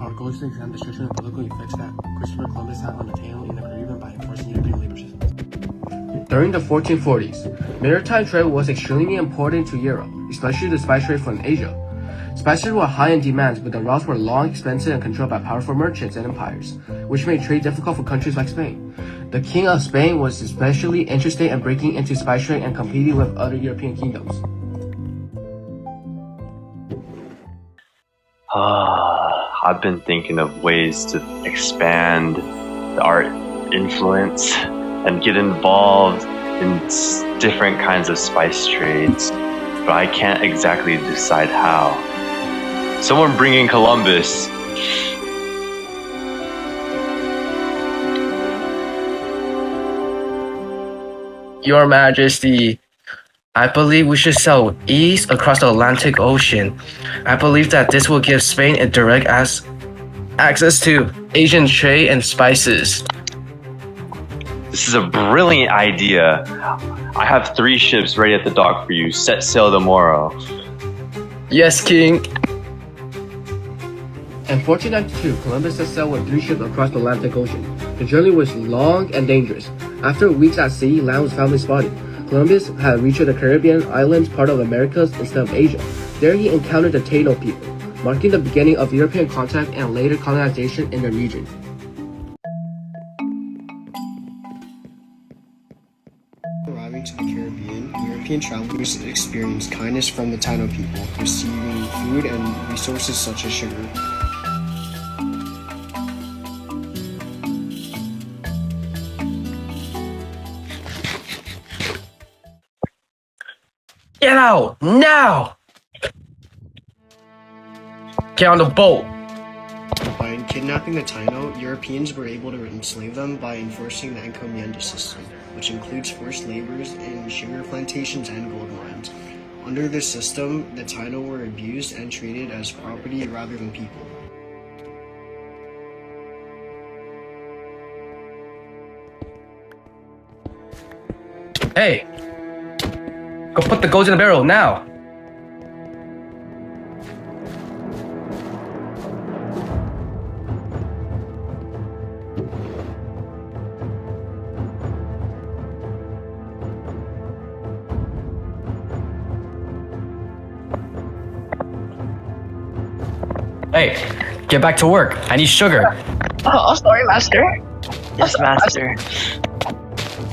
Our goal is to examine the social and political effects that Christopher Columbus had on the Taino in the Caribbean by enforcing European labor systems. During the 1440s, maritime trade was extremely important to Europe, especially the spice trade from Asia. Spices were high in demand, but the routes were long, expensive, and controlled by powerful merchants and empires, which made trade difficult for countries like Spain. The King of Spain was especially interested in breaking into spice trade and competing with other European kingdoms. I've been thinking of ways to expand the art influence and get involved in different kinds of spice trades, but I can't exactly decide how. Someone bring in Columbus. Your Majesty, I believe we should sail east across the Atlantic Ocean. I believe that this will give Spain a direct access to Asian trade and spices. This is a brilliant idea. I have 3 ships ready at the dock for you. Set sail tomorrow. Yes, King. In 1492, Columbus set sail with 3 ships across the Atlantic Ocean. The journey was long and dangerous. After weeks at sea, land was finally spotted. Columbus had reached the Caribbean islands, part of Americas instead of Asia. There he encountered the Taino people, marking the beginning of European contact and later colonization in the region. Arriving to the Caribbean, European travelers experienced kindness from the Taino people, receiving food and resources such as sugar. Get out, now! Get on the boat! By kidnapping the Taino, Europeans were able to enslave them by enforcing the encomienda system, which includes forced labors in sugar plantations and gold mines. Under this system, the Taino were abused and treated as property rather than people. Hey! Go put the gold in the barrel, now! Hey, get back to work. I need sugar. Oh, sorry, Master. Yes, Master.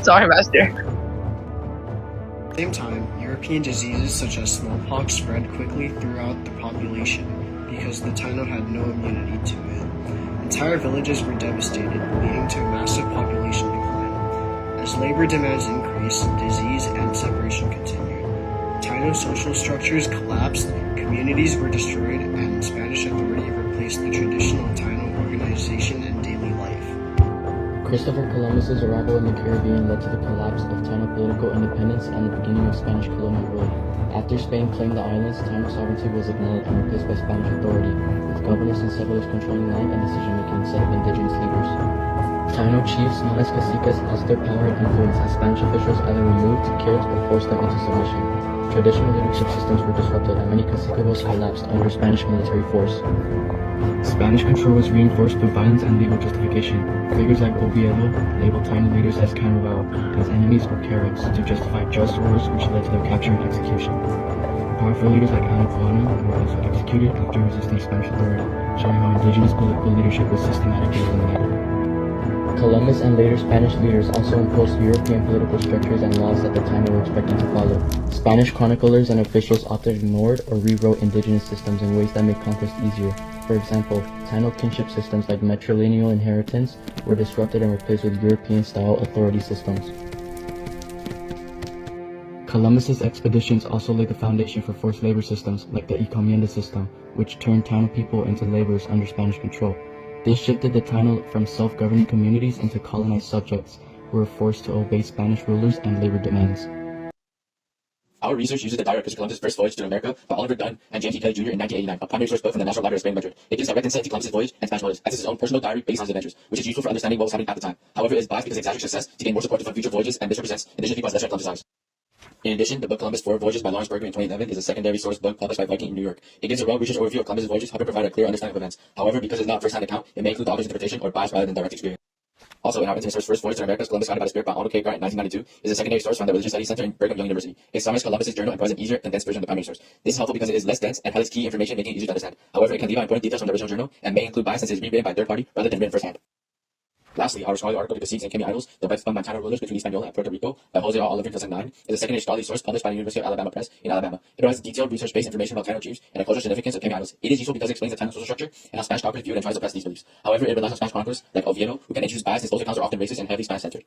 Sorry, Master. At the same time, European diseases such as smallpox spread quickly throughout the population because the Taino had no immunity to it. Entire villages were devastated, leading to a massive population decline. As labor demands increased, disease and separation continued. Taino social structures collapsed, communities were destroyed, and Spanish authority replaced the traditional Taino organization and daily life. Christopher Columbus's arrival in the Caribbean led to the collapse of Taino political independence and the beginning of Spanish colonial rule. After Spain claimed the islands, Taino sovereignty was ignored and replaced by Spanish authority, with governors and settlers controlling land and decision-making instead of indigenous leaders. Taino chiefs, known as caciques, lost their power and influence as Spanish officials either removed, killed, or forced them into submission. Traditional leadership systems were disrupted and many caciqueros collapsed under Spanish military force. Spanish control was reinforced through violence and legal justification. Figures like Oviedo labeled Taino leaders as Carnaval, as enemies or Caribs, to justify just wars which led to their capture and execution. Powerful leaders like Ana Colonna were also executed after resisting Spanish authority, showing how indigenous political leadership was systematically eliminated. Columbus and later Spanish leaders also imposed European political structures and laws that the Taino were expected to follow. Spanish chroniclers and officials often ignored or rewrote indigenous systems in ways that made conquest easier. For example, Taino kinship systems like matrilineal inheritance were disrupted and replaced with European-style authority systems. Columbus's expeditions also laid the foundation for forced labor systems like the encomienda system, which turned Taino people into laborers under Spanish control. This shifted the Taino from self-governing communities into colonized subjects, who were forced to obey Spanish rulers and labor demands. Our research uses the diary of Christopher Columbus' first voyage to America by Oliver Dunn and James E. Kelly Jr. in 1989, a primary source book from the National Library of Spain, Madrid. It gives direct insight into Columbus' voyage and Spanish motives, as is his own personal diary based on his adventures, which is useful for understanding what was happening at the time. However, it is biased because it exaggerates success to gain more support for future voyages, and this represents indigenous people as lesser at Columbus' eyes. In addition, the book Columbus Four Voyages by Lawrence Berkeley in 2011 is a secondary source book published by Viking in New York. It gives a well-researched overview of Columbus' voyages, helping provide a clear understanding of events. However, because it's not a first-hand account, it may include the author's interpretation or bias rather than direct experience. Also, in our infamous First Voyage to the Americas, Columbus Founded by the Spirit by Arnold K. Grant in 1992 is a secondary source from the Religious Studies Center in Brigham Young University. It summarizes Columbus' journal and provides an easier, condensed version of the primary source. This is helpful because it is less dense and highlights key information, making it easier to understand. However, it can leave out important details from the original journal and may include bias since it is rewritten by a third party rather than written firsthand. Lastly, our scholarly article, The Sikhs and Khmer Idols, The Bites of Montana Rulers Between Hispaniola and Puerto Rico by Jose R. Oliver in 2009, is a secondary scholarly source published by the University of Alabama Press in Alabama. It provides detailed research-based information about Taino chiefs and the cultural significance of Khmer Idols. It is useful because it explains the Taino social structure and how Spanish conquerors viewed and tried to suppress these beliefs. However, it relies on Spanish chroniclers like Oviedo, who can introduce bias since those accounts are often racist and heavily Spanish-centered.